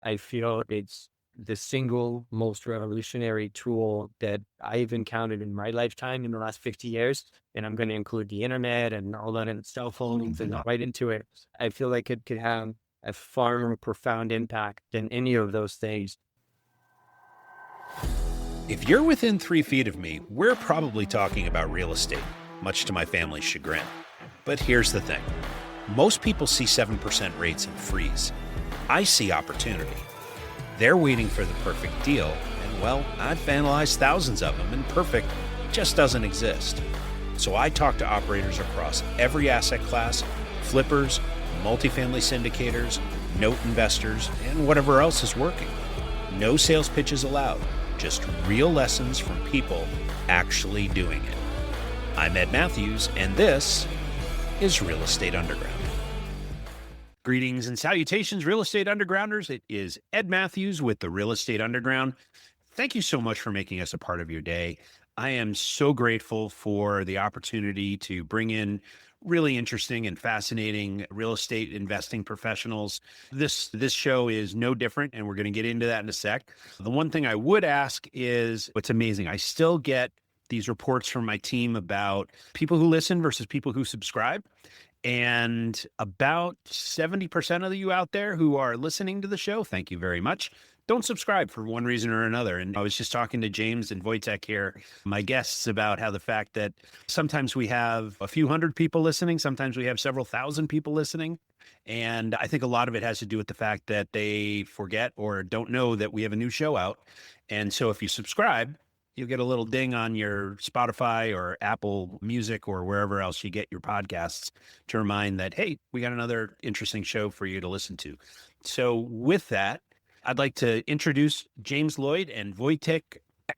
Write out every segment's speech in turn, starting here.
I feel it's the single most revolutionary tool that I've encountered in my lifetime in the last 50 years. And I'm going to include the internet and all that and cell phones and right into it. I feel like it could have a far more profound impact than any of those things. If you're within 3 feet of me, we're probably talking about real estate, much to my family's chagrin. But here's the thing. Most people see 7% rates and freeze. I see opportunity. They're waiting for the perfect deal, and well, I've analyzed thousands of them, and perfect just doesn't exist. So I talk to operators across every asset class, flippers, multifamily syndicators, note investors, and whatever else is working. No sales pitches allowed, just real lessons from people actually doing it. I'm Ed Matthews, and this is Real Estate Underground. Greetings and salutations, Real Estate Undergrounders. It is Ed Matthews with the Real Estate Underground. Thank you so much for making us a part of your day. I am so grateful for the opportunity to bring in really interesting and fascinating real estate investing professionals. This show is no different, and we're going to get into that in a sec. The one thing I would ask is, what's amazing, I still get these reports from my team about people who listen versus people who subscribe. And about 70% of you out there who are listening to the show, thank you very much, don't subscribe for one reason or another. And I was just talking to James and Voytek here, my guests, about how the fact that sometimes we have a few hundred people listening, sometimes we have several thousand people listening. And I think a lot of it has to do with the fact that they forget or don't know that we have a new show out. And so if you subscribe, you'll get a little ding on your Spotify or Apple Music or wherever else you get your podcasts to remind that, hey, we got another interesting show for you to listen to. So with that, I'd like to introduce James Lloyd and Voytek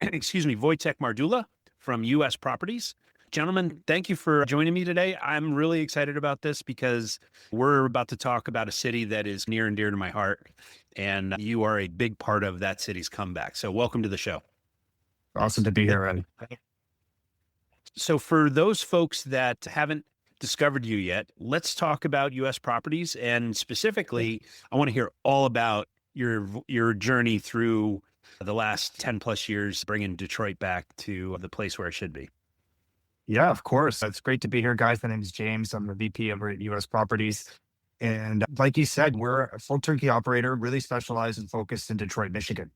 Mardula from U.S. Properties. Gentlemen, thank you for joining me today. I'm really excited about this because we're about to talk about a city that is near and dear to my heart, and you are a big part of that city's comeback. So welcome to the show. Awesome to be here, Ed. So for those folks that haven't discovered you yet, let's talk about U.S. Properties. And specifically, I want to hear all about your journey through the last 10 plus years, bringing Detroit back to the place where it should be. Yeah, of course. It's great to be here, guys. My name is James. I'm the VP over at U.S. Properties. And like you said, we're a full turnkey operator, really specialized and focused in Detroit, Michigan.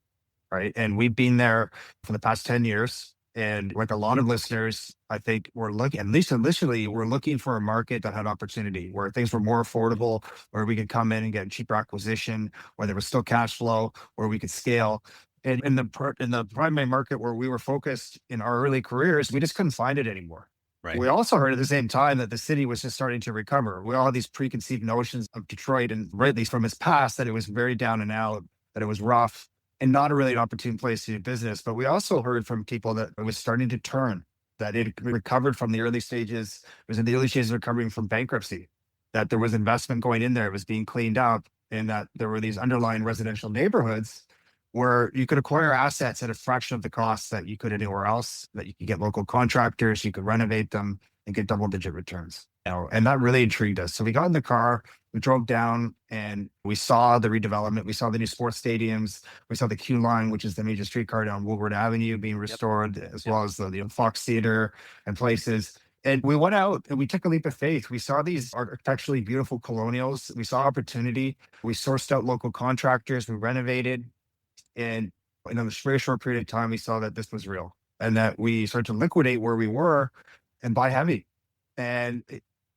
Right. And we've been there for the past 10 years. And like a lot of listeners, I think we're looking, at least initially, we're looking for a market that had opportunity, where things were more affordable, where we could come in and get cheaper acquisition, where there was still cash flow, where we could scale. And in the primary market where we were focused in our early careers, we just couldn't find it anymore. Right. We also heard at the same time that the city was just starting to recover. We all had these preconceived notions of Detroit, and rightly from its past, that it was very down and out, that it was rough, and not a really an opportune place to do business. But we also heard from people that it was starting to turn, that it recovered from the early stages. It was in the early stages of recovering from bankruptcy, that there was investment going in there, it was being cleaned up, and that there were these underlying residential neighborhoods where you could acquire assets at a fraction of the cost that you could anywhere else, that you could get local contractors, you could renovate them and get double-digit returns. And that really intrigued us. So we got in the car, we drove down, and we saw the redevelopment. We saw the new sports stadiums. We saw the Q line, which is the major streetcar down Woolward Avenue, being restored, as well as the Fox Theater and places. And we went out and we took a leap of faith. We saw these architecturally beautiful colonials. We saw opportunity. We sourced out local contractors. We renovated. And in a very short period of time, we saw that this was real, and that we started to liquidate where we were and buy heavy. And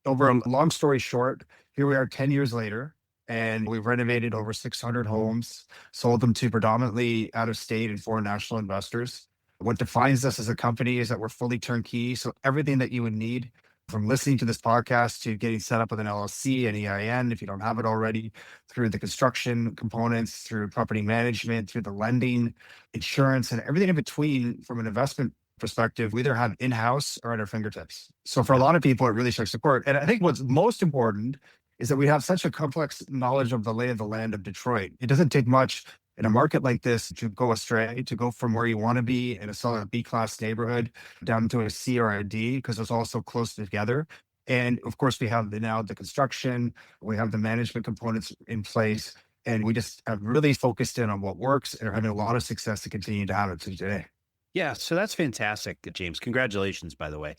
over a long story short, here we are 10 years later, and we've renovated over 600 homes, sold them to predominantly out of state and foreign national investors. What defines us as a company is that we're fully turnkey. So everything that you would need, from listening to this podcast to getting set up with an LLC, an EIN, if you don't have it already, through the construction components, through property management, through the lending, insurance, and everything in between from an investment perspective, we either have in-house or at our fingertips. So for a lot of people, it really strikes a chord. And I think what's most important is that we have such a complex knowledge of the lay of the land of Detroit. It doesn't take much in a market like this to go astray, to go from where you want to be in a solid B-class neighborhood down to a C or a D, because it's all so close together. And of course, we have now the construction, we have the management components in place. And we just have really focused in on what works and are having a lot of success to continue to have it to today. Yeah, so that's fantastic, James. Congratulations, by the way.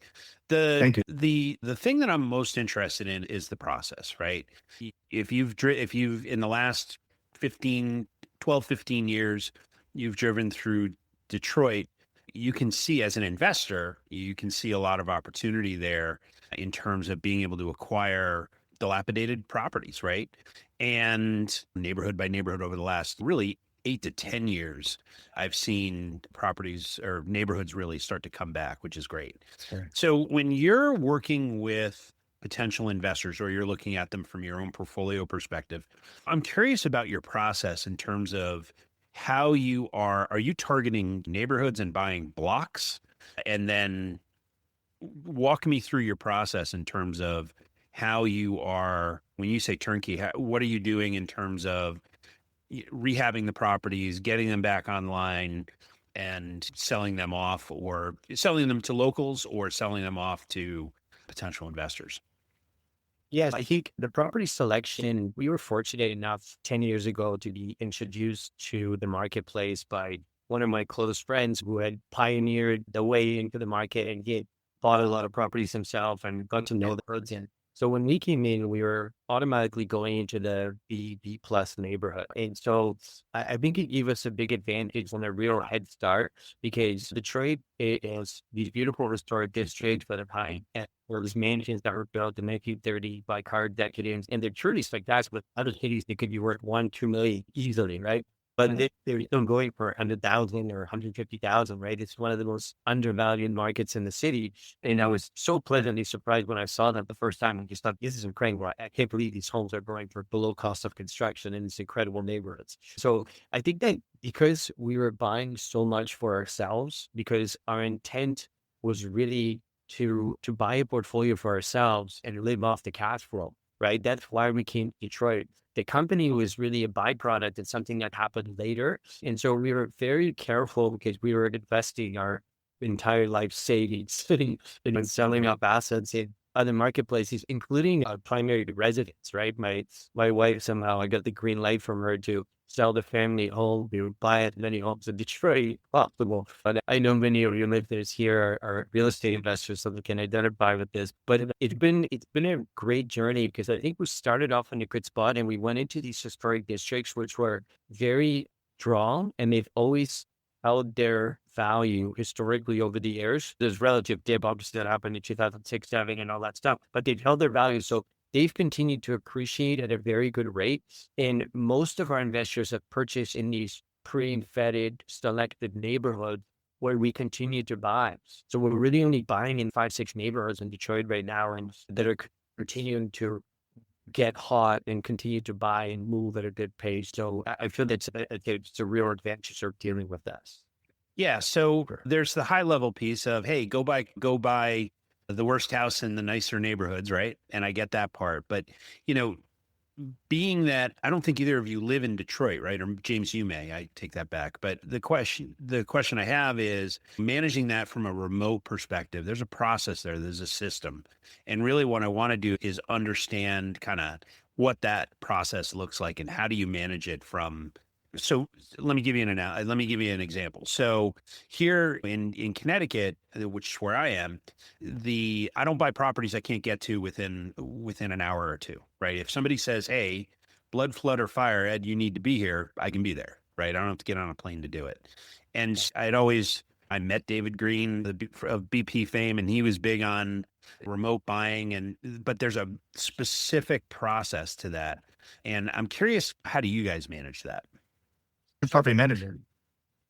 The Thank you. the thing that I'm most interested in is the process, right? If you've in the last 15, 12, 15 years, you've driven through Detroit, you can see as an investor, you can see a lot of opportunity there in terms of being able to acquire dilapidated properties, right? And neighborhood by neighborhood over the last really 8 to 10 years, I've seen properties or neighborhoods really start to come back, which is great. Sure. So when you're working with potential investors or you're looking at them from your own portfolio perspective, I'm curious about your process in terms of how are you targeting neighborhoods and buying blocks? And then walk me through your process in terms of how you are, when you say turnkey, what are you doing in terms of rehabbing the properties, getting them back online and selling them off, or selling them to locals or selling them off to potential investors? Yes, I think the property selection, we were fortunate enough 10 years ago to be introduced to the marketplace by one of my close friends who had pioneered the way into the market, and he had bought a lot of properties himself and got to know the birds. And so when we came in, we were automatically going into the B plus neighborhood. And so I think it gave us a big advantage and a real head start, because Detroit is these beautiful restored districts that have high or these mansions that were built in 1930 by car decadents, and they're truly spectacular. With other cities, they could be worth 1-2 million easily, right? But they're still going for 100,000 or 150,000, right? It's one of the most undervalued markets in the city. And I was so pleasantly surprised when I saw them the first time and just thought, this is incredible. I can't believe these homes are going for below cost of construction in these incredible neighborhoods. So I think that because we were buying so much for ourselves, because our intent was really to buy a portfolio for ourselves and live off the cash flow, right? That's why we came to Detroit. The company was really a byproduct and something that happened later. And so we were very careful because we were investing our entire life savings in selling up assets in other marketplaces, including primary residence, right? My wife, somehow I got the green light from her to sell the family home. We would buy as many homes in Detroit possible. But I know many of your listeners here are real estate investors, so they can identify with this. But it's been a great journey, because I think we started off in a good spot and we went into these historic districts, which were very strong, and they've always held their value historically over the years. There's relative dip, obviously, that happened in 2006, 7, and all that stuff, but they've held their value. So they've continued to appreciate at a very good rate. And most of our investors have purchased in these pre-vetted, selected neighborhoods where we continue to buy. So we're really only buying in 5-6 neighborhoods in Detroit right now, and that are continuing to get hot and continue to buy and move at a good pace. So I feel that's it's a real advantage of dealing with this. Yeah, so there's the high level piece of, hey, go buy the worst house in the nicer neighborhoods, right? And I get that part, but you know, being that I don't think either of you live in Detroit, right? Or James, you may, I take that back. But the question I have is managing that from a remote perspective. There's a process there, there's a system. And really what I want to do is understand kind of what that process looks like and how do you manage it from. So let me give you an example. So here in Connecticut, which is where I am, I don't buy properties I can't get to within an hour or two, right? If somebody says, "Hey, blood, flood, or fire, Ed, you need to be here," I can be there, right? I don't have to get on a plane to do it. And I met David Green of BP fame, and he was big on remote buying, but there's a specific process to that. And I'm curious, how do you guys manage that? Property manager.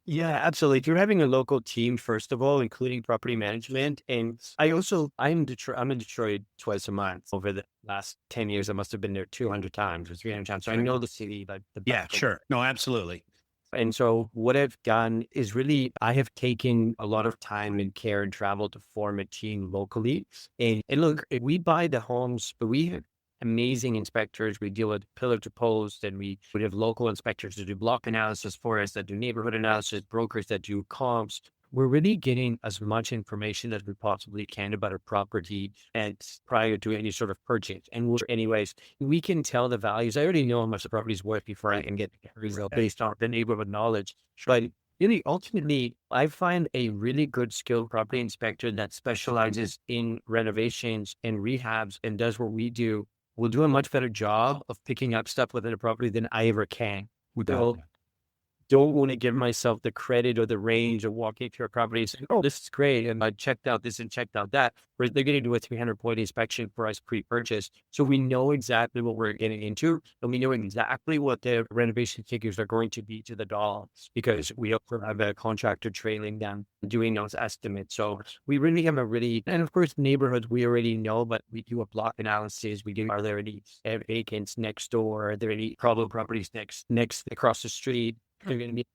Yeah, absolutely. If you're having a local team, first of all, including property management, and I'm in Detroit twice a month. Over the last 10 years, I must have been there 200 times or 300 times. So I know the city like the Yeah, back. sure. No, absolutely. And so what I've done is really, I have taken a lot of time and care and travel to form a team locally. And look, we buy the homes, but we have amazing inspectors. We deal with pillar to post, and we would have local inspectors that do block analysis for us, that do neighborhood analysis, brokers that do comps. we're really getting as much information as we possibly can about a property and prior to any sort of purchase. And anyways, we can tell the values. I already know how much the property is worth before I can get a result based on the neighborhood knowledge. But really, ultimately, I find a really good skilled property inspector that specializes in renovations and rehabs and does what we do will do a much better job of picking up stuff within a property than I ever can. So don't want to give myself the credit or the range of walking through a property and saying, oh, this is great. And I checked out this and checked out that. Where they're going to do a 300-point inspection for us pre-purchase. So we know exactly what we're getting into. And we know exactly what the renovation figures are going to be to the dollar because we also have a contractor trailing down doing those estimates. So we really have and of course, neighborhoods we already know, but we do a block analysis. We do, are there any vacants next door? Are there any problem properties next across the street? They're going to be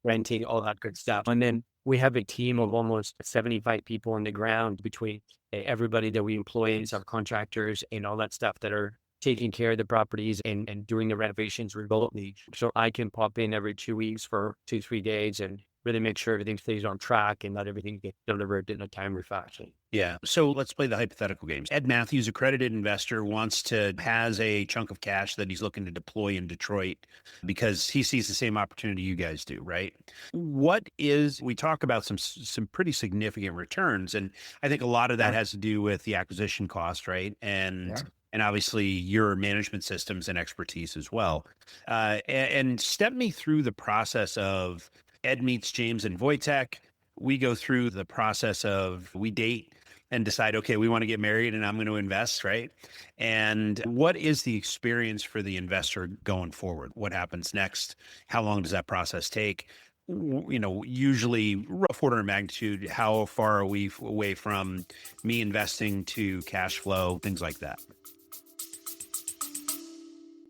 renting, all that good stuff. And then we have a team of almost 75 people on the ground between everybody that we employ as our contractors and all that stuff that are taking care of the properties and doing the renovations remotely. So I can pop in every 2 weeks for 2-3 days and really make sure everything stays on track and that everything gets delivered in a timely fashion. Yeah. So let's play the hypothetical games. Ed Matthews, accredited investor, has a chunk of cash that he's looking to deploy in Detroit because he sees the same opportunity you guys do, right? We talk about some pretty significant returns. And I think a lot of that has to do with the acquisition cost, right? And obviously your management systems and expertise as well. And step me through the process of Ed meets James and Voytek. We go through the process of we date and decide, okay, we want to get married and I'm going to invest, right? And what is the experience for the investor going forward? What happens next? How long does that process take? Usually rough order of magnitude, how far are we away from me investing to cash flow, things like that?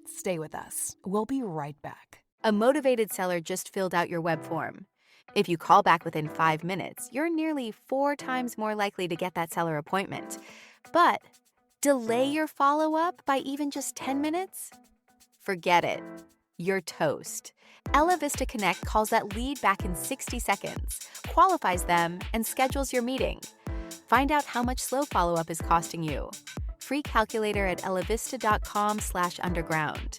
Stay with us. We'll be right back. A motivated seller just filled out your web form. If you call back within 5 minutes, you're nearly 4 times more likely to get that seller appointment. But delay your follow-up by even just 10 minutes? Forget it. You're toast. Ella Vista Connect calls that lead back in 60 seconds, qualifies them, and schedules your meeting. Find out how much slow follow-up is costing you. Free calculator at ellavista.com/underground.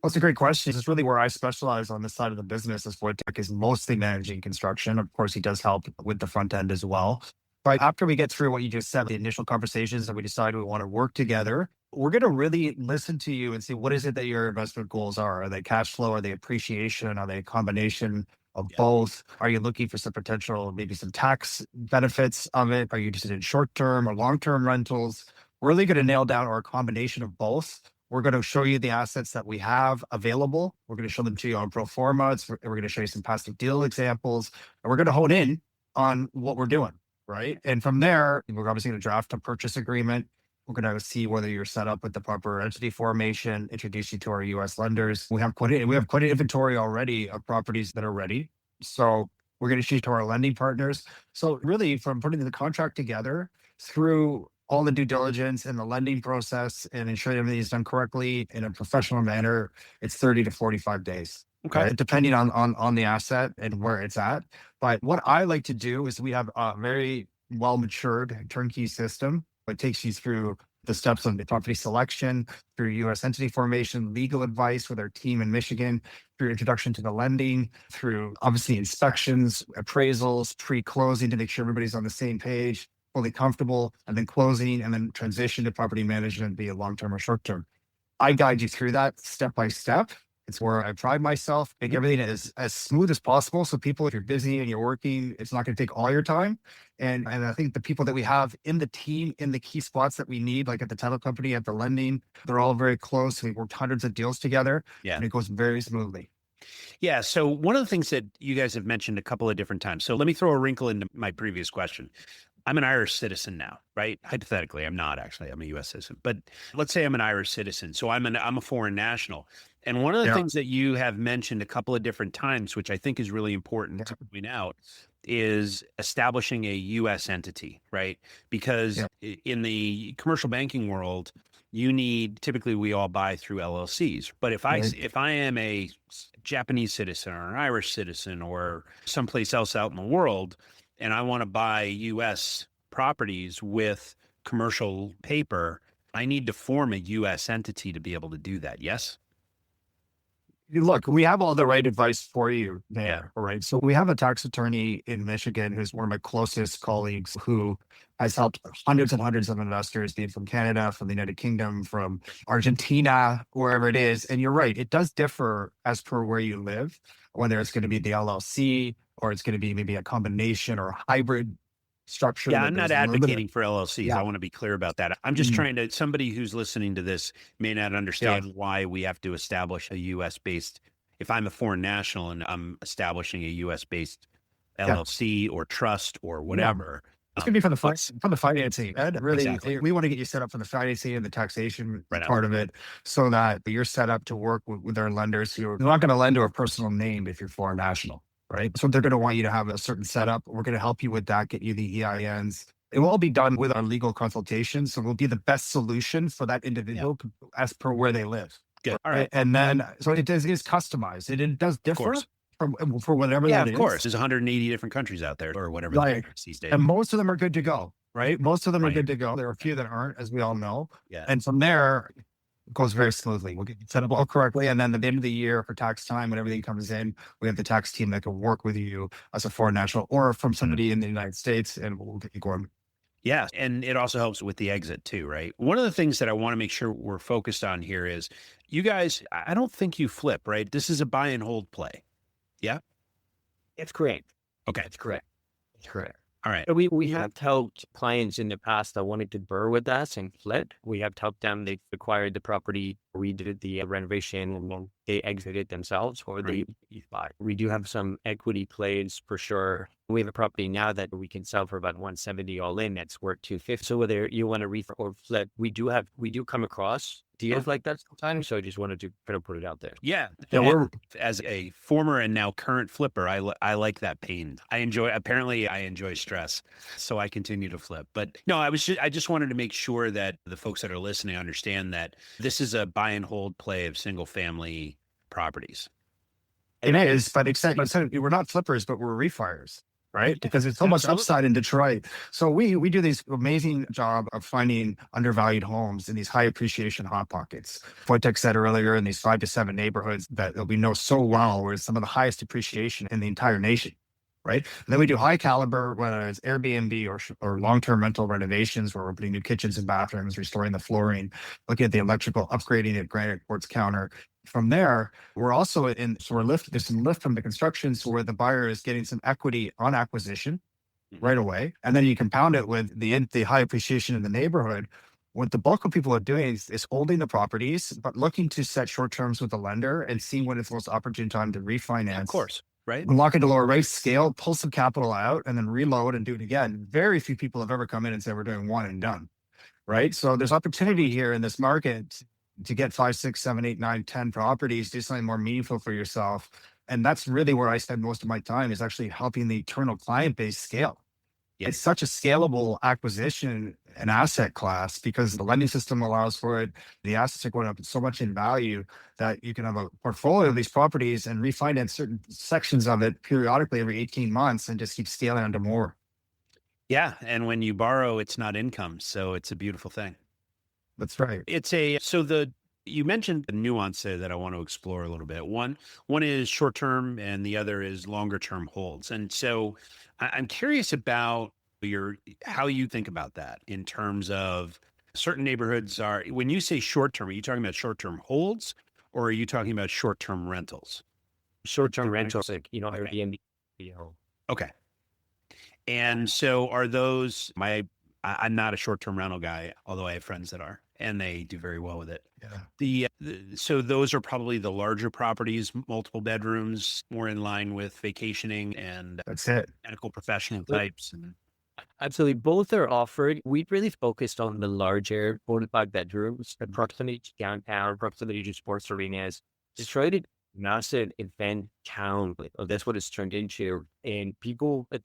Well, it's a great question. It's really where I specialize on this side of the business as Voytek is mostly managing construction. Of course, he does help with the front end as well. But after we get through what you just said, the initial conversations and we decide we want to work together, we're going to really listen to you and see what is it that your investment goals are. Are they cash flow? Are they appreciation? Are they a combination of both? Are you looking for some potential, maybe some tax benefits of it? Are you interested in short-term or long-term rentals? We're really going to nail down our combination of both. We're going to show you the assets that we have available. We're going to show them to you on pro forma. We're going to show you some past deal examples, and we're going to hone in on what we're doing, right? And from there, we're obviously going to draft a purchase agreement. We're going to see whether you're set up with the proper entity formation, introduce you to our U.S. lenders. We have quite an inventory already of properties that are ready. So we're going to shoot to our lending partners. So really, from putting the contract together through all the due diligence and the lending process and ensuring everything is done correctly in a professional manner, it's 30 to 45 days. Okay. Right? Depending on the asset and where it's at. But what I like to do is we have a very well-matured turnkey system. It takes you through the steps of the property selection, through U.S. entity formation, legal advice with our team in Michigan, through introduction to the lending, through obviously inspections, appraisals, pre-closing to make sure everybody's on the same page, fully comfortable, and then closing, and then transition to property management, be it long-term or short-term. I guide you through that step by step. It's where I pride myself, make everything as smooth as possible. So people, if you're busy and you're working, it's not going to take all your time. And I think the people that we have in the team, in the key spots that we need, like at the title company, at the lending, they're all very close. We've worked hundreds of deals together, and it goes very smoothly. Yeah. So one of the things that you guys have mentioned a couple of different times. So let me throw a wrinkle into my previous question. I'm an Irish citizen now, right? Hypothetically, I'm not actually. I'm a U.S. citizen, but let's say I'm an Irish citizen. So I'm a foreign national. And one of the things that you have mentioned a couple of different times, which I think is really important to point out, is establishing a U.S. entity, right? Because in the commercial banking world, typically we all buy through LLCs. But if I am a Japanese citizen or an Irish citizen or someplace else out in the world, and I want to buy U.S. properties with commercial paper, I need to form a U.S. entity to be able to do that. Yes? Look, we have all the right advice for you there. Yeah. All right. So we have a tax attorney in Michigan who's one of my closest colleagues who has helped hundreds and hundreds of investors, be it from Canada, from the United Kingdom, from Argentina, wherever it is. And you're right, it does differ as per where you live, whether it's going to be the LLC or it's going to be maybe a combination or a hybrid structure. Yeah, that I'm not there's a little bit of- advocating for LLCs. Yeah. I want to be clear about that. I'm just Mm. trying to, somebody who's listening to this may not understand why we have to establish a US based, if I'm a foreign national and I'm establishing a US based LLC or trust or whatever. It's going to be from the financing. And really, Exactly. we want to get you set up for the financing and the taxation Right on. part of it so that you're set up to work with our lenders. They're not going to lend to a personal name if you're foreign national, right? So they're going to want you to have a certain setup. We're going to help you with that, get you the EINs. It will all be done with our legal consultation. So we'll be the best solution for that individual as per where they live. Good. All right. And then, so it is customized. It does differ for whatever Yeah, that of is. course. There's 180 different countries out there or whatever Right. these days. And most of them are good to go, right? Most of them are Right. good to go. There are a few that aren't, as we all know. Yeah. And from there, it goes very smoothly. We'll get you set up all correctly. And then at the end of the year for tax time, when everything comes in, we have the tax team that can work with you as a foreign national or from somebody in the United States, and we'll get you going. Yeah. And it also helps with the exit too, right? One of the things that I want to make sure we're focused on here is you guys, I don't think you flip, right? This is a buy and hold play. Yeah. It's correct. Okay. It's correct. It's correct. All right. We have helped clients in the past that wanted to burr with us and flip. We have helped them. They acquired the property. We did the renovation and then they exited themselves or they buy. We do have some equity plays for sure. We have a property now that we can sell for about 170 all in. That's worth 250. So whether you want to refurb or flip, we do come across deals like that sometimes. So I just wanted to kind of put it out there. Yeah. Yeah, As a former and now current flipper, I like that pain. Apparently I enjoy stress. So I continue to flip. But no, I just wanted to make sure that the folks that are listening understand that this is a buy and hold play of single family properties. It is, but except we're not flippers, but we're refires, right? Because it's so much upside in Detroit. So we do this amazing job of finding undervalued homes in these high appreciation hot pockets. Voytek said earlier, in these 5 to 7 neighborhoods that we know so well, where it's some of the highest appreciation in the entire nation. Right. And then we do high caliber, whether it's Airbnb or long-term rental renovations, where we're putting new kitchens and bathrooms, restoring the flooring, looking at the electrical, upgrading it, granite quartz counter. From there, we're also there's some lift from the construction, so where the buyer is getting some equity on acquisition right away. And then you compound it with the high appreciation in the neighborhood. What the bulk of people are doing is holding the properties, but looking to set short terms with the lender and seeing when it's the most opportune time to refinance. Of course. Right. Lock into lower rates, scale, pull some capital out, and then reload and do it again. Very few people have ever come in and said we're doing one and done. Right. So there's opportunity here in this market to get 5, 6, 7, 8, 9, 10 properties, do something more meaningful for yourself. And that's really where I spend most of my time, is actually helping the eternal client base scale. Yeah. It's such a scalable acquisition and asset class because the lending system allows for it. The assets are going up so much in value that you can have a portfolio of these properties and refinance certain sections of it periodically every 18 months and just keep scaling onto more. Yeah. And when you borrow, it's not income. So it's a beautiful thing. That's right. You mentioned the nuance there that I want to explore a little bit. One is short term and the other is longer term holds. And so I'm curious about how you think about that in terms of certain neighborhoods when you say short term, are you talking about short term holds or are you talking about short term rentals? Short term rentals, like, Airbnb. Okay. And so are those I'm not a short term rental guy, although I have friends that are. And they do very well with it. Yeah. So those are probably the larger properties, multiple bedrooms, more in line with vacationing and That's it. medical professional types. Absolutely. Both are offered. We really focused on the larger 4 to 5 bedrooms, proximity to downtown, proximity to sports arenas. Detroit is massive event town. That's what it's turned into. And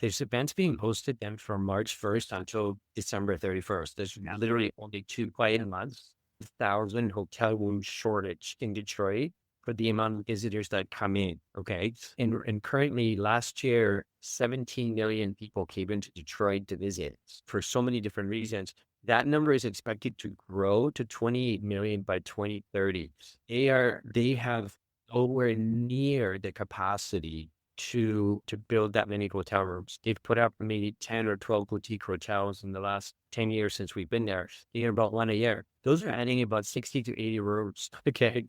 there's events being hosted then from March 1st until December 31st. There's literally only 2 quiet months. 1,000 hotel room shortage in Detroit. for the amount of visitors that come in. Okay. And currently last year, 17 million people came into Detroit to visit for so many different reasons. That number is expected to grow to 28 million by 2030. They have nowhere near the capacity to build that many hotel rooms. They've put up maybe 10 or 12 boutique hotels in the last 10 years since we've been there. They are about one a year. Those are adding about 60 to 80 rooms, okay,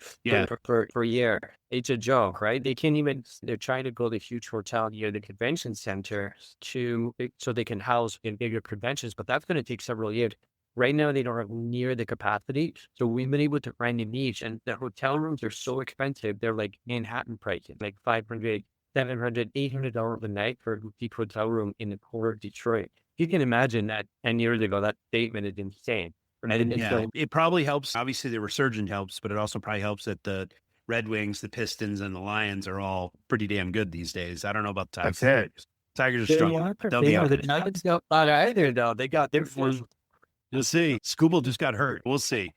per year. It's a joke, right? They're trying to build a huge hotel near the convention center so they can house in bigger conventions, but that's going to take several years. Right now, they don't have near the capacity. So we've been able to find a niche, and the hotel rooms are so expensive. They're like Manhattan prices, like $500, $700, $800 a night for a boutique hotel room in the core of Detroit. You can imagine that 10 years ago, that statement is insane. It probably helps. Obviously, the resurgent helps, but it also probably helps that the Red Wings, the Pistons, and the Lions are all pretty damn good these days. I don't know about the Tigers. That's it. Tigers are strong. They'll be out. The Nuggets don't either, though. They got their force. You'll see. Scooble just got hurt. We'll see.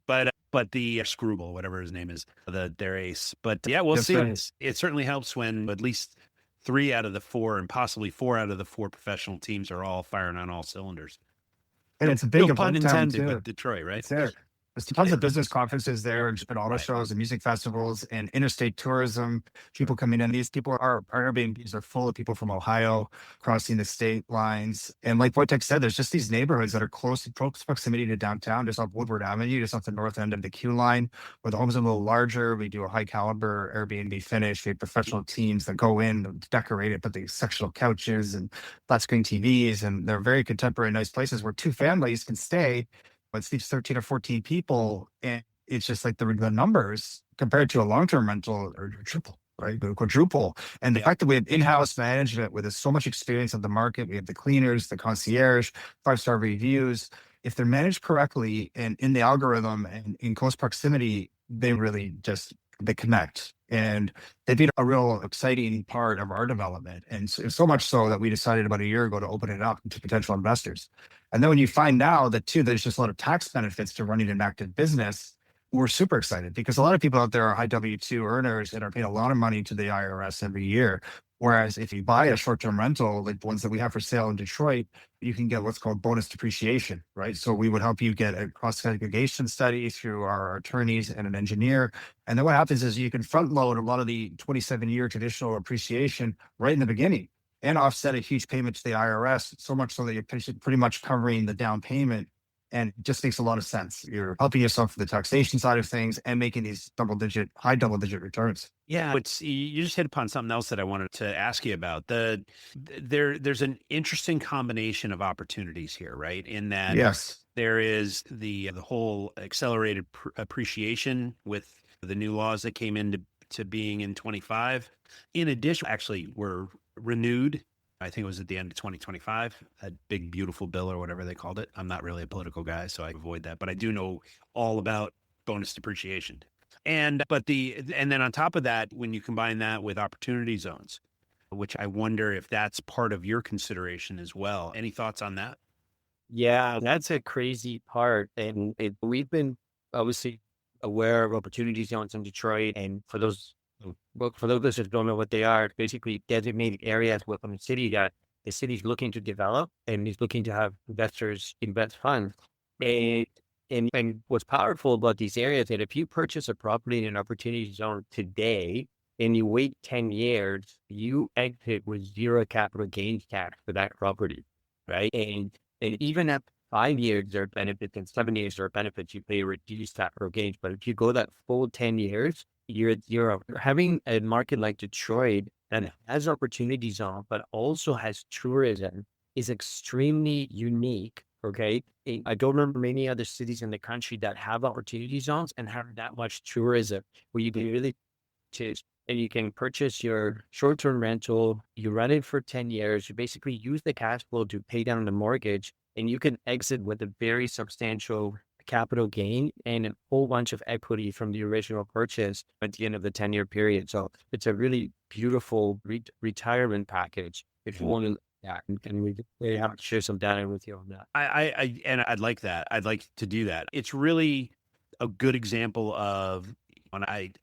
But the Scrooble, whatever his name is, their ace. But yeah, we'll see. It certainly helps when at least 3 out of the 4 and possibly 4 out of the 4 professional teams are all firing on all cylinders. And it's a big No pun intended, too. but Detroit, right? It's there. There's tons of business conferences there and auto shows and music festivals and interstate tourism. People coming in. These people our Airbnbs are full of people from Ohio crossing the state lines. And like Voytek said, there's just these neighborhoods that are close proximity to downtown, just off Woodward Avenue, just off the north end of the Q line, where the homes are a little larger. We do a high caliber Airbnb finish. We have professional teams that go in, decorate it, put the sectional couches and flat screen TVs. And they're very contemporary, nice places where 2 families can stay. It sleeps 13 or 14 people, and it's just like the numbers compared to a long-term rental are triple, right? Quadruple. And the fact that we have in-house management with so much experience of the market, we have the cleaners, the concierge, 5-star reviews. If they're managed correctly and in the algorithm and in close proximity, they really they connect. And they've been a real exciting part of our development. And so much so that we decided about a year ago to open it up to potential investors. And then when you find out that too, there's just a lot of tax benefits to running an active business, we're super excited because a lot of people out there are high W-2 earners and are paying a lot of money to the IRS every year. Whereas if you buy a short-term rental, like the ones that we have for sale in Detroit, you can get what's called bonus depreciation, right? So we would help you get a cost segregation study through our attorneys and an engineer. And then what happens is you can front load a lot of the 27-year traditional appreciation right in the beginning and offset a huge payment to the IRS, so much so that you're pretty much covering the down payment. And it just makes a lot of sense. You're helping yourself with the taxation side of things and making these high double digit returns. Yeah, you just hit upon something else that I wanted to ask you about. There's an interesting combination of opportunities here, right? In that there is the whole accelerated appreciation with the new laws that came into being in 25. In addition, actually, were renewed. I think it was at the end of 2025, that big, beautiful bill or whatever they called it. I'm not really a political guy, so I avoid that, but I do know all about bonus depreciation. And then on top of that, when you combine that with opportunity zones, which I wonder if that's part of your consideration as well. Any thoughts on that? Yeah, that's a crazy part. And we've been obviously aware of opportunity zones in Detroit. And for those listeners who don't know what they are, basically designated areas within the city that the city's looking to develop and is looking to have investors invest funds. And what's powerful about these areas is that if you purchase a property in an opportunity zone today and you wait 10 years, you exit with 0 capital gains tax for that property, right? And even at 5 years, there are benefits, and 7 years, there are benefits. You pay reduced capital gains. But if you go that full 10 years, you're having a market like Detroit that has opportunity zone, but also has tourism is extremely unique. Okay. I don't remember many other cities in the country that have opportunity zones and have that much tourism where you can really choose and you can purchase your short-term rental. You run it for 10 years. You basically use the cash flow to pay down the mortgage, and you can exit with a very substantial capital gain and a whole bunch of equity from the original purchase at the end of the 10-year period. So it's a really beautiful retirement package if you want to. Yeah, and we have to share some data with you on that. And I'd like that. I'd like to do that. It's really a good example of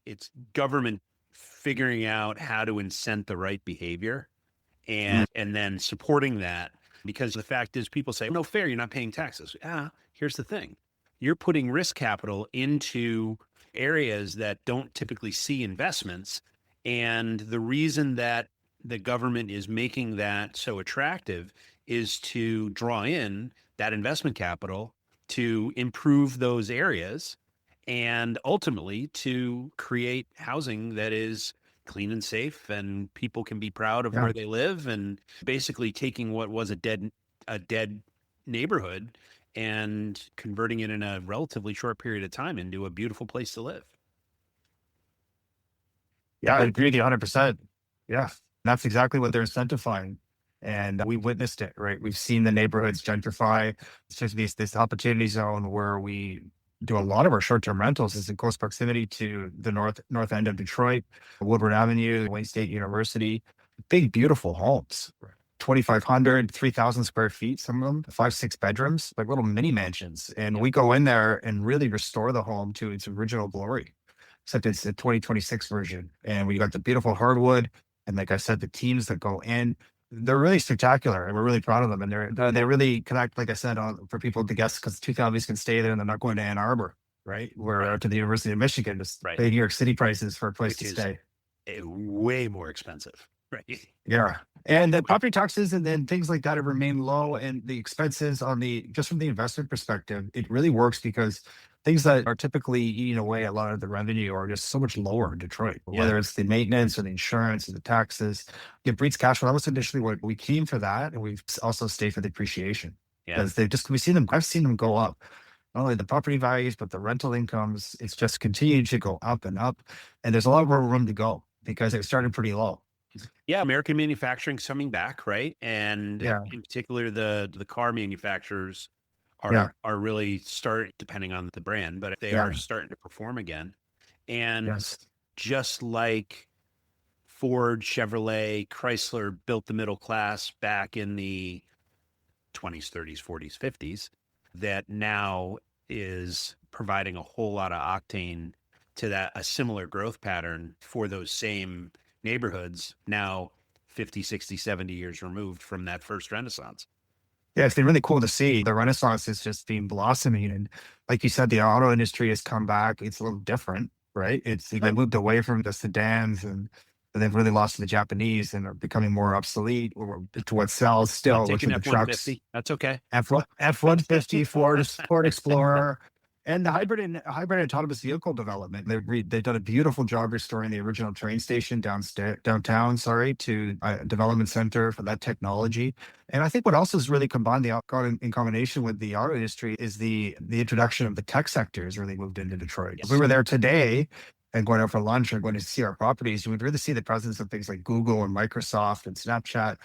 It's government figuring out how to incent the right behavior and then supporting that, because the fact is people say, no fair, you're not paying taxes. Here's the thing. You're putting risk capital into areas that don't typically see investments. And the reason that the government is making that so attractive is to draw in that investment capital to improve those areas and ultimately to create housing that is clean and safe and people can be proud of where they live, and basically taking what was a dead neighborhood and converting it in a relatively short period of time into a beautiful place to live. Yeah, I agree with you 100%. Yeah, that's exactly what they're incentivizing. And we witnessed it, right? We've seen the neighborhoods gentrify. It's just this opportunity zone where we do a lot of our short-term rentals is in close proximity to the north end of Detroit, Woodward Avenue, Wayne State University. Big, beautiful homes. 2,500, 3,000 square feet, some of them, 5, 6 bedrooms, like little mini mansions. And we go in there and really restore the home to its original glory, except it's the 2026 version. And we got the beautiful hardwood. And like I said, the teams that go in, they're really spectacular and we're really proud of them. And they really connect, like I said, for people to guess, because two families can stay there and they're not going to Ann Arbor, right? We're to the University of Michigan to pay New York City prices for a place to stay. Way more expensive, right? Yeah. And the property taxes and then things like that have remained low, and the expenses just from the investment perspective, it really works because things that are typically eating away a lot of the revenue are just so much lower in Detroit, whether it's the maintenance or the insurance and the taxes. It breeds cash flow. That was initially what we came for that. And we've also stayed for the depreciation because I've seen them go up. Not only the property values, but the rental incomes, it's just continued to go up and up. And there's a lot more room to go because it started pretty low. Yeah, American manufacturing's coming back, right? And in particular, the car manufacturers are really depending on the brand, but they are starting to perform again. And just like Ford, Chevrolet, Chrysler built the middle class back in the 20s, 30s, 40s, 50s, that now is providing a whole lot of octane to a similar growth pattern for those same neighborhoods now 50, 60, 70 years removed from that first renaissance. Yeah, it's been really cool to see. The renaissance is just being blossoming. And like you said, the auto industry has come back. It's a little different, right? They moved away from the sedans and they've really lost to the Japanese and are becoming more obsolete or to what sells still, which are the trucks. That's okay. F-150, Ford Explorer. And the hybrid autonomous vehicle development. They've done a beautiful job restoring the original train station downtown, to a development center for that technology. And I think what else has really combined in combination with the auto industry is the introduction of the tech sector has really moved into Detroit. If we were there today and going out for lunch or going to see our properties, you would really see the presence of things like Google and Microsoft and Snapchat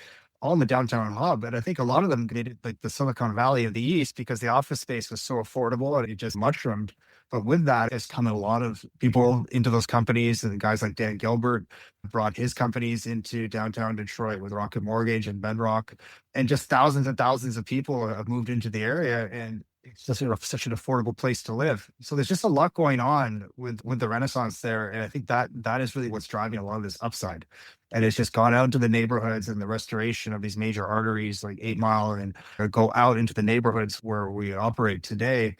all in the downtown hub. And I think a lot of them made it like the Silicon Valley of the East because the office space was so affordable and it just mushroomed. But with that has come a lot of people into those companies, and guys like Dan Gilbert brought his companies into downtown Detroit with Rocket Mortgage and Bedrock, and just thousands and thousands of people have moved into the area, and it's just such an affordable place to live. So there's just a lot going on with the Renaissance there. And I think that is really what's driving a lot of this upside. And it's just gone out into the neighborhoods and the restoration of these major arteries like 8 Mile and go out into the neighborhoods where we operate today.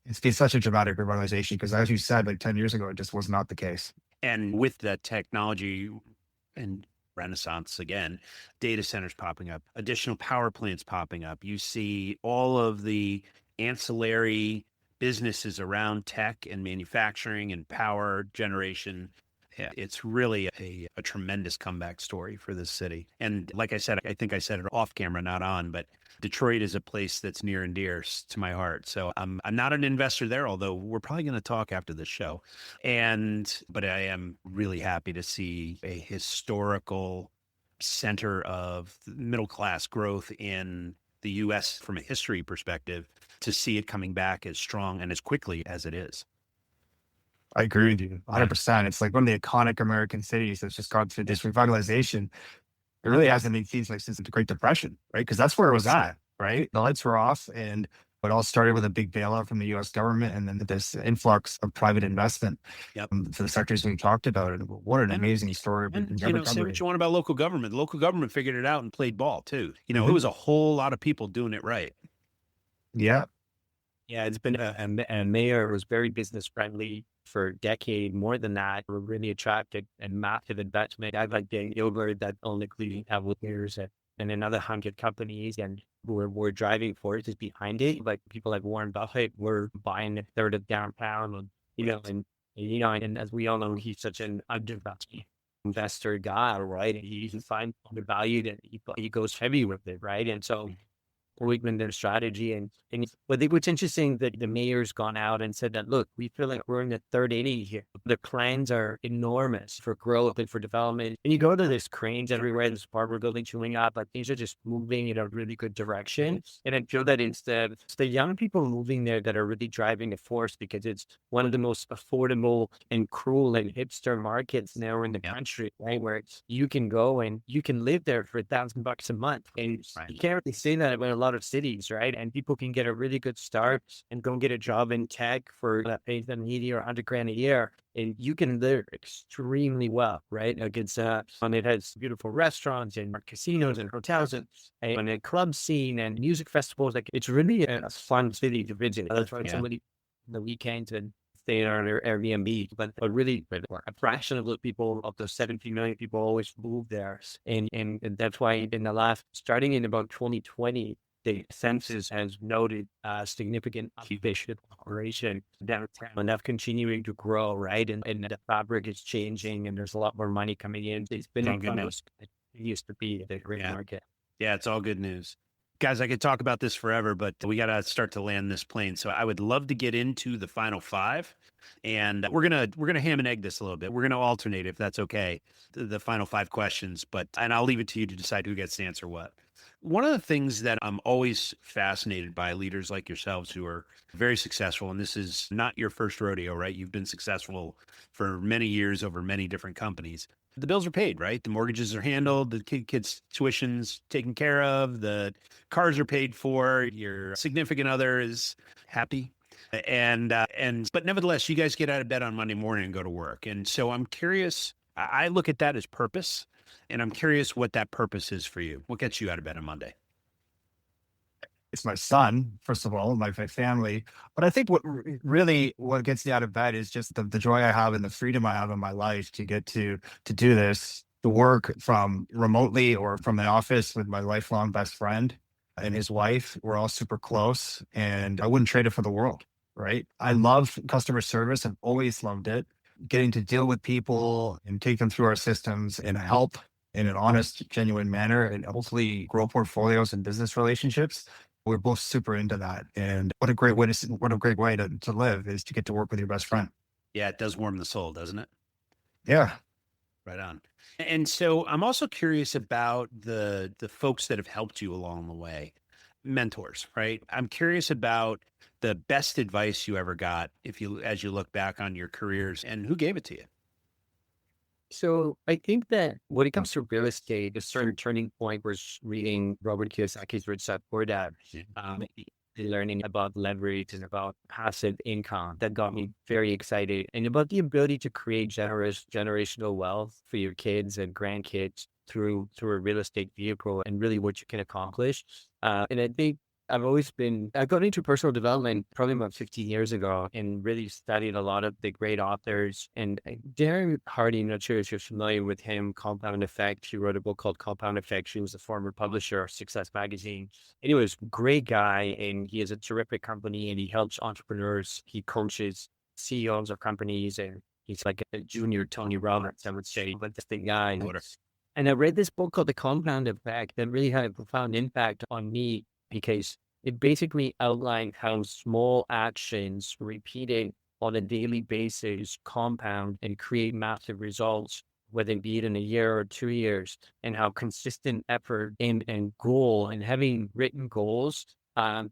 It's been such a dramatic revitalization because, as you said, like 10 years ago, it just was not the case. And with that technology and renaissance again, data centers popping up, additional power plants popping up, you see all of the ancillary businesses around tech and manufacturing and power generation. Yeah, it's really a tremendous comeback story for this city. And like I said, I think I said it off camera, not on, but Detroit is a place that's near and dear to my heart. So I'm not an investor there, although we're probably going to talk after this show. But I am really happy to see a historical center of middle class growth in the U.S. from a history perspective, to see it coming back as strong and as quickly as it is. I agree with you 100%. It's like one of the iconic American cities that's just gone through this revitalization. It really hasn't been seen like since the Great Depression, right? Because that's where it was at, right? The lights were off and It all started with a big bailout from the US government and then this influx of private investment Yep. for the sectors we talked about. And what an And, amazing story. and We've you never know, say covered what it. you want about local government. The local government figured it out and played ball too. You know, it Mhm. was a whole lot of people doing it right. Yeah. Yeah, it's been a mayor was very business friendly for a decade. More than that, we're really attracted and massive investment. I've like the yogurt that only Cleveland have with years and another 100 companies, and we're driving forces behind it. Like people like Warren Buffett, were buying a third of downtown, and and as we all know, he's such an undervalued investor guy, right? And he finds undervalued, and he goes heavy with it, right? And so we've been their strategy. But what's interesting that the mayor's gone out and said that, look, we feel like we're in the third inning here. The plans are enormous for growth and for development. And you go to this cranes everywhere, this apartment building chewing up, like things are just moving in a really good direction. And I feel that it's the young people moving there that are really driving the force, because it's one of the most affordable and cool and hipster markets now in the country, right? Where you can go and you can live there for $1,000 a month. And you can't really say that about a lot of cities, right? And people can get a really good start and go and get a job in tech for that pays them 80 or 100 grand a year. And you can live extremely well, right? Like and it has beautiful restaurants and casinos and hotels and a club scene and music festivals. Like it's really a fun city to visit. That's why somebody on the weekends and stay on their Airbnb, but really a fraction of the people, of the 17 million people, always move there. And that's why in the last, starting in about 2020, the census has noted significant occupation operation downtown, and that's continuing to grow, right? And the fabric is changing, and there's a lot more money coming in. It's been Good news. it used to be a great market. Yeah, it's all good news. Guys, I could talk about this forever, but we got to start to land this plane. So I would love to get into the final five, and we're gonna ham and egg this a little bit. We're gonna alternate, if that's okay, the final five questions. And I'll leave it to you to decide who gets to answer what. One of the things that I'm always fascinated by, leaders like yourselves who are very successful, and this is not your first rodeo, right? You've been successful for many years over many different companies. The bills are paid, right? The mortgages are handled, the kids' tuition's taken care of, the cars are paid for, your significant other is happy. But nevertheless, you guys get out of bed on Monday morning and go to work. And so I'm curious, I look at that as purpose, and I'm curious what that purpose is for you. What gets you out of bed on Monday? It's my son, first of all, my family. But I think what gets me out of bed is just the joy I have and the freedom I have in my life to get to do this, to work from remotely or from the office with my lifelong best friend and his wife. We're all super close, and I wouldn't trade it for the world, right? I love customer service. I've always loved it. Getting to deal with people and take them through our systems and help in an honest, genuine manner, and hopefully grow portfolios and business relationships. We're both super into that. And what a great way to live is to get to work with your best friend. Yeah, it does warm the soul, doesn't it? Yeah. Right on. And so I'm also curious about the folks that have helped you along the way, mentors, right? I'm curious about the best advice you ever got, as you look back on your careers, and who gave it to you. So I think that when it comes to real estate, a certain turning point was reading Robert Kiyosaki's Rich Dad Poor Dad, learning about leverage and about passive income. That got me very excited, and about the ability to create generational wealth for your kids and grandkids through a real estate vehicle, and really what you can accomplish. And I think I got into personal development probably about 15 years ago, and really studied a lot of the great authors. And Darren Hardy, not sure if you're familiar with him, Compound Effect. He wrote a book called Compound Effect. He was the former publisher of Success Magazine. Anyways, great guy, and he has a terrific company, and he helps entrepreneurs. He coaches CEOs of companies, and he's like a junior Tony Robbins, I would say, but that's the guy. And I read this book called The Compound Effect that really had a profound impact on me, because it basically outlined how small actions repeated on a daily basis compound and create massive results, whether it be in a year or 2 years, and how consistent effort and goal and having written goals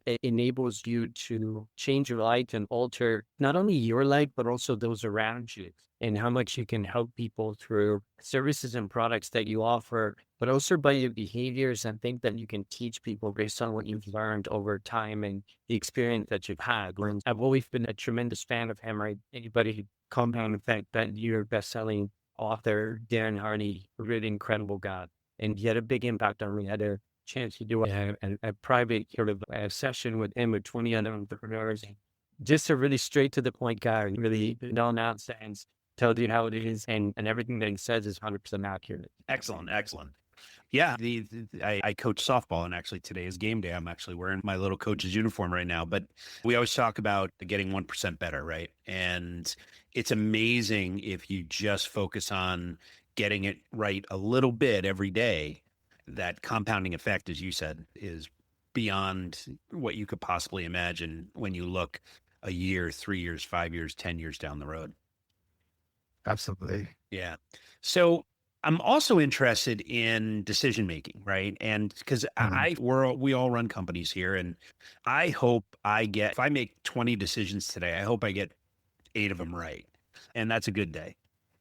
it enables you to change your life and alter not only your life, but also those around you, and how much you can help people through services and products that you offer but also by your behaviors and things that you can teach people based on what you've learned over time and the experience that you've had. And I've always been a tremendous fan of him, right? Anybody who compound effect, that your best-selling author, Darren Hardy, a really incredible guy. And he had a big impact on me. I had a chance to do a private sort of a session with him with 20 other entrepreneurs. Just a really straight to the point guy, really no nonsense, tells you how it is, and everything that he says is 100% accurate. Excellent. Excellent. Yeah, I coach softball, and actually today is game day. I'm actually wearing my little coach's uniform right now. But we always talk about getting 1% better, right? And it's amazing if you just focus on getting it right a little bit every day. That compounding effect, as you said, is beyond what you could possibly imagine when you look a year, 3 years, 5 years, 10 years down the road. Absolutely. Yeah. So I'm also interested in decision making, right? And because we all run companies here, and I hope if I make 20 decisions today, I hope I get 8 of them right. And that's a good day.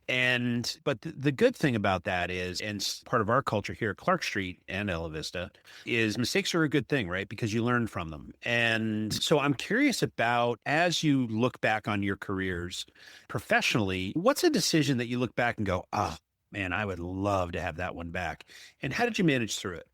But the good thing about that is, and part of our culture here at Clark Street and Ella Vista, is mistakes are a good thing, right? Because you learn from them. And so I'm curious about, as you look back on your careers professionally, what's a decision that you look back and go, oh, man, I would love to have that one back. And how did you manage through it?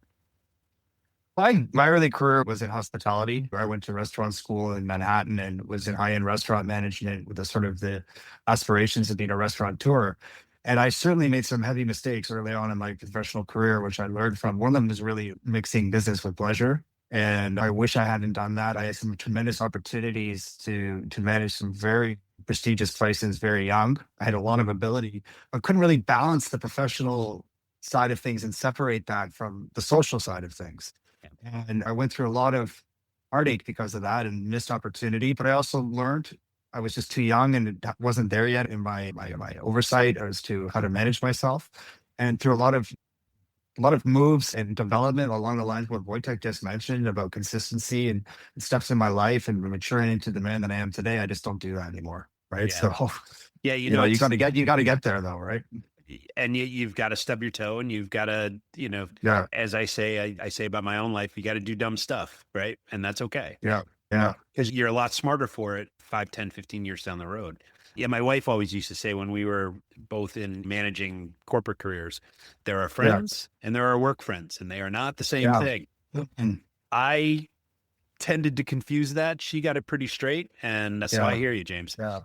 My early career was in hospitality. I went to restaurant school in Manhattan and was in high-end restaurant management with the aspirations of being a restaurateur. And I certainly made some heavy mistakes early on in my professional career, which I learned from. One of them was really mixing business with pleasure. And I wish I hadn't done that. I had some tremendous opportunities to manage some very prestigious places very young. I had a lot of ability, but couldn't really balance the professional side of things and separate that from the social side of things. And I went through a lot of heartache because of that and missed opportunity. But I also learned I was just too young and it wasn't there yet in my oversight as to how to manage myself. And through a lot of moves and development along the lines of what Voytek just mentioned about consistency and steps in my life and maturing into the man that I am today, I just don't do that anymore. Right. Yeah. So yeah, you got to get there though, right? And you've got to stub your toe, and you've got to, as I say about my own life, you got to do dumb stuff, right? And that's okay. Yeah. Because you're a lot smarter for it 5, 10, 15 years down the road. Yeah, my wife always used to say when we were both in managing corporate careers, there are friends and there are work friends, and they are not the same thing. I tended to confuse that. She got it pretty straight, and so I hear you, James. Yeah.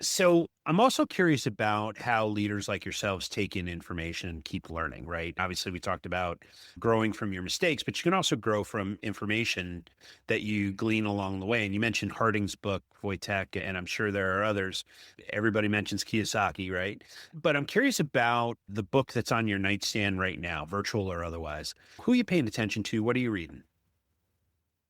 So I'm also curious about how leaders like yourselves take in information and keep learning, right? Obviously, we talked about growing from your mistakes, but you can also grow from information that you glean along the way. And you mentioned Harding's book, Voytek, and I'm sure there are others. Everybody mentions Kiyosaki, right? But I'm curious about the book that's on your nightstand right now, virtual or otherwise. Who are you paying attention to? What are you reading?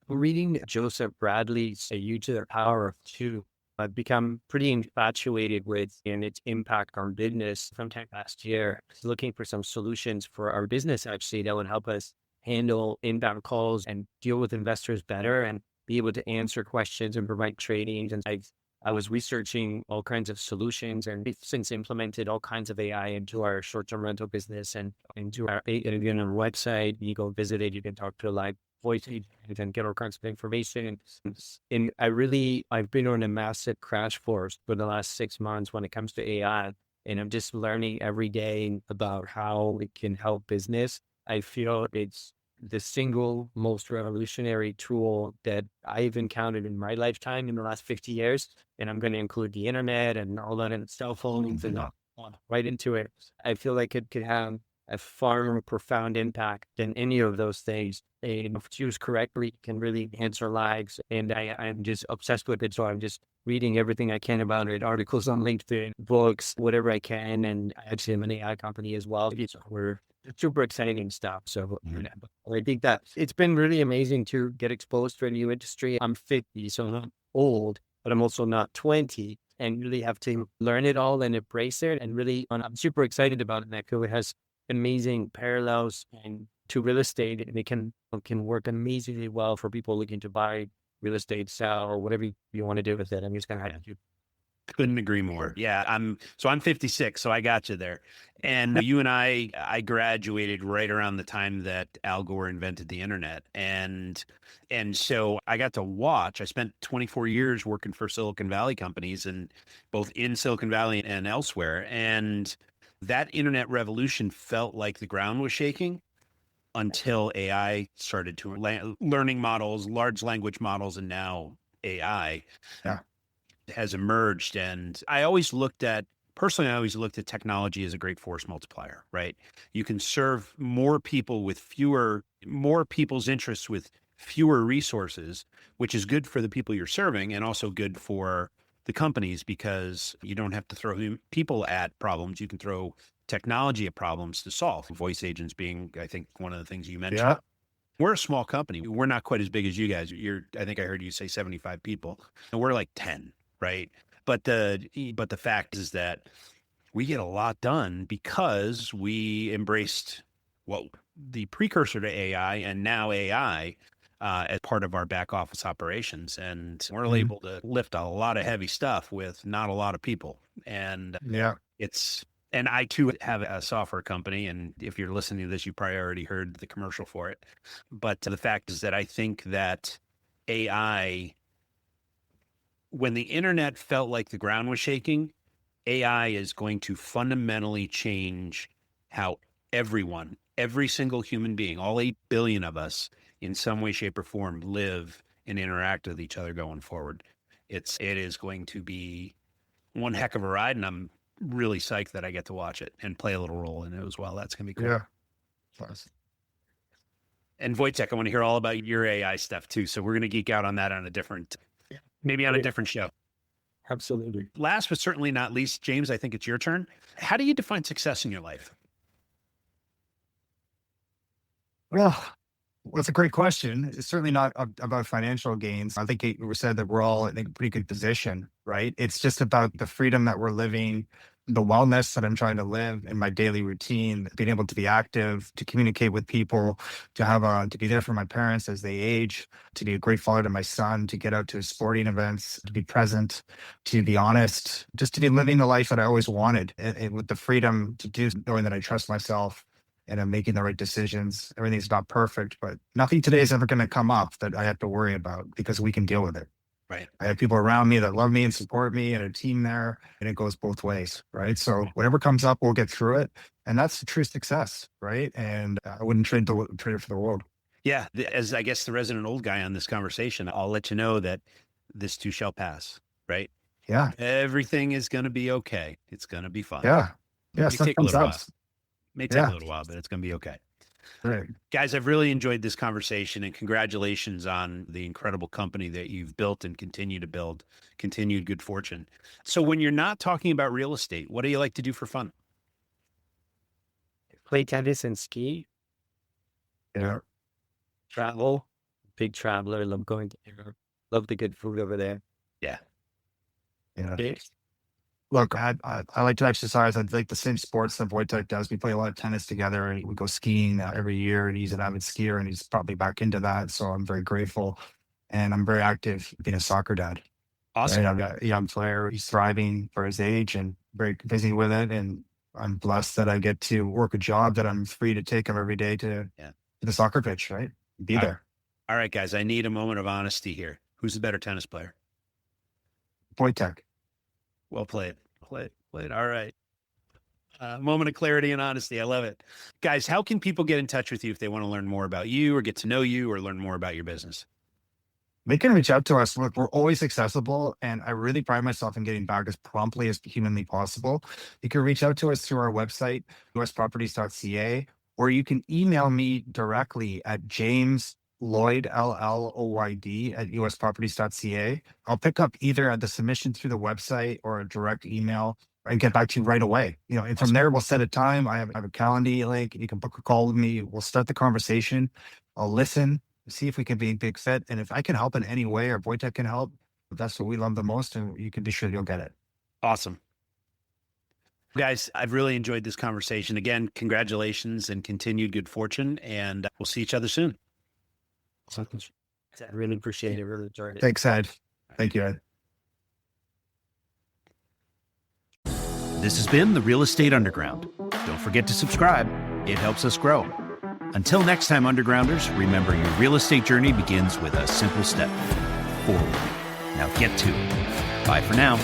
I'm reading Joseph Bradley's A Huge Power of Two. I've become pretty infatuated with and its impact on business sometime last year, looking for some solutions for our business actually that would help us handle inbound calls and deal with investors better and be able to answer questions and provide trainings. And I was researching all kinds of solutions, and we've since implemented all kinds of AI into our short-term rental business and into our website. You go visit it, you can talk to a live voice agent and get all kinds of information. And I've been on a massive crash course for the last 6 months when it comes to AI. And I'm just learning every day about how it can help business. I feel it's the single most revolutionary tool that I've encountered in my lifetime in the last 50 years. And I'm going to include the internet and all that and cell phones and right into it. I feel like it could have a far more profound impact than any of those things. And if it's used correctly, it can really enhance our lives. And I'm just obsessed with it. So I'm just reading everything I can about it, articles on LinkedIn, books, whatever I can. And I actually am an AI company as well. We're super exciting stuff. So I think that it's been really amazing to get exposed to a new industry. I'm 50, so I'm not old, but I'm also not 20, and really have to learn it all and embrace it. And really, I'm super excited about it. And I feel it has amazing parallels and to real estate, and it can work amazingly well for people looking to buy real estate, sell, or whatever you want to do with it. I'm just going to have to Couldn't agree more. Yeah, I'm 56, so I got you there. And you and I graduated right around the time that Al Gore invented the internet. And so I got to watch. I spent 24 years working for Silicon Valley companies, and both in Silicon Valley and elsewhere. And that internet revolution felt like the ground was shaking until AI started to learning models, large language models, and now AI. Yeah. Has emerged. And personally, I always looked at technology as a great force multiplier, right? You can serve more people with more people's interests with fewer resources, which is good for the people you're serving and also good for the companies because you don't have to throw people at problems. You can throw technology at problems to solve. Voice agents being, I think, one of the things you mentioned. Yeah. We're a small company. We're not quite as big as you guys. I think I heard you say 75 people, and we're like 10, right? But the fact is that we get a lot done because we embraced the precursor to AI and now AI as part of our back office operations, and we're able to lift a lot of heavy stuff with not a lot of people. And Yeah. and I too have a software company, and if you're listening to this, you probably already heard the commercial for it. But the fact is that I think that AI, when the internet felt like the ground was shaking, AI is going to fundamentally change how every single human being, all 8 billion of us, in some way, shape, or form, live and interact with each other going forward. It is going to be one heck of a ride, and I'm really psyched that I get to watch it and play a little role in it as well. That's gonna be cool. Yeah. Plus. And Voytek, I want to hear all about your AI stuff too. So we're gonna geek out on that on a different show. Absolutely. Last but certainly not least, James, I think it's your turn. How do you define success in your life? Well, it's a great question. It's certainly not about financial gains. I think it was said that we're all in a pretty good position, right? It's just about the freedom that we're living, the wellness that I'm trying to live in my daily routine, being able to be active, to communicate with people, to be there for my parents as they age, to be a great father to my son, to get out to sporting events, to be present, to be honest, just to be living the life that I always wanted, and with the freedom to do, knowing that I trust myself and I'm making the right decisions. Everything's not perfect, but nothing today is ever going to come up that I have to worry about because we can deal with it. Right. I have people around me that love me and support me and a team there, and it goes both ways, right? So whatever comes up, we'll get through it. And that's the true success, right? And I wouldn't trade it for the world. Yeah. As I guess the resident old guy on this conversation, I'll let you know that this too shall pass, right? Yeah. Everything is going to be okay. It's going to be fine. Yeah. Yeah. It may take a little while. May take Yeah. a little while, but it's going to be okay. Right. Guys, I've really enjoyed this conversation, and congratulations on the incredible company that you've built and continue to build. Continued good fortune. So when you're not talking about real estate, what do you like to do for fun? Play tennis and ski. Yeah. Travel. Big traveler. Love going to Europe. Love the good food over there. Yeah. Yeah. Okay. Look, I like to exercise. I like the same sports that Voytek does. We play a lot of tennis together, and we go skiing every year. And he's an avid skier, and he's probably back into that. So I'm very grateful, and I'm very active being a soccer dad. Awesome. Right? I've got a young player. He's thriving for his age and very busy with it. And I'm blessed that I get to work a job that I'm free to take him every day to the soccer pitch. Right, be there. All right, guys. I need a moment of honesty here. Who's the better tennis player? Voytek. Well played. Played. All right. Moment of clarity and honesty. I love it. Guys, how can people get in touch with you if they want to learn more about you or get to know you or learn more about your business? They can reach out to us. Look, we're always accessible, and I really pride myself in getting back as promptly as humanly possible. You can reach out to us through our website, usproperties.ca, or you can email me directly at James Lloyd, Lloyd at usproperties.ca. I'll pick up either at the submission through the website or a direct email and get back to you right away. And from there, we'll set a time. I have a calendar link. You can book a call with me. We'll start the conversation. I'll listen, see if we can be a big fit. And if I can help in any way or Voytek can help, that's what we love the most. And you can be sure you'll get it. Awesome. Guys, I've really enjoyed this conversation. Again, congratulations and continued good fortune. And we'll see each other soon. I really appreciate it. Really enjoyed it. Thanks, Ed. Thank you, Ed. This has been the Real Estate Underground. Don't forget to subscribe. It helps us grow. Until next time, Undergrounders, remember your real estate journey begins with a simple step forward. Now get to it. Bye for now.